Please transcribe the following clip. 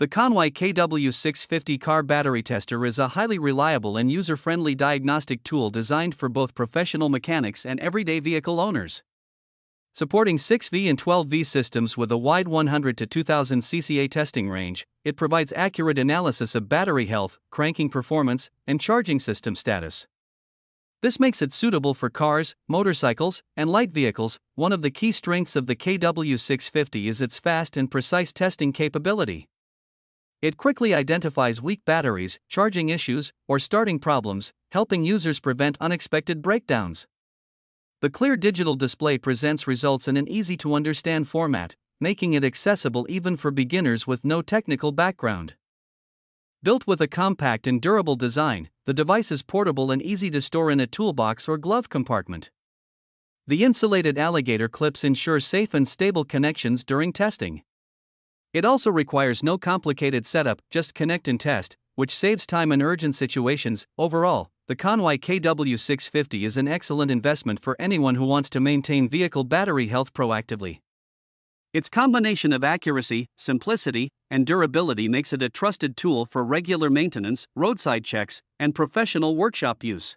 The Conway KW650 car battery tester is a highly reliable and user-friendly diagnostic tool designed for both professional mechanics and everyday vehicle owners. Supporting 6V and 12V systems with a wide 100 to 2000 cca testing range, it provides accurate analysis of battery health, cranking performance, and charging system status. This makes it suitable for cars, motorcycles, and light vehicles. One of the key strengths of the KW650 is its fast and precise testing capability. It quickly identifies weak batteries, charging issues, or starting problems, helping users prevent unexpected breakdowns. The clear digital display presents results in an easy-to-understand format, making it accessible even for beginners with no technical background. Built with a compact and durable design, the device is portable and easy to store in a toolbox or glove compartment. The insulated alligator clips ensure safe and stable connections during testing. It also requires no complicated setup, just connect and test, which saves time in urgent situations. Overall, the Conway KW650 is an excellent investment for anyone who wants to maintain vehicle battery health proactively. Its combination of accuracy, simplicity, and durability makes it a trusted tool for regular maintenance, roadside checks, and professional workshop use.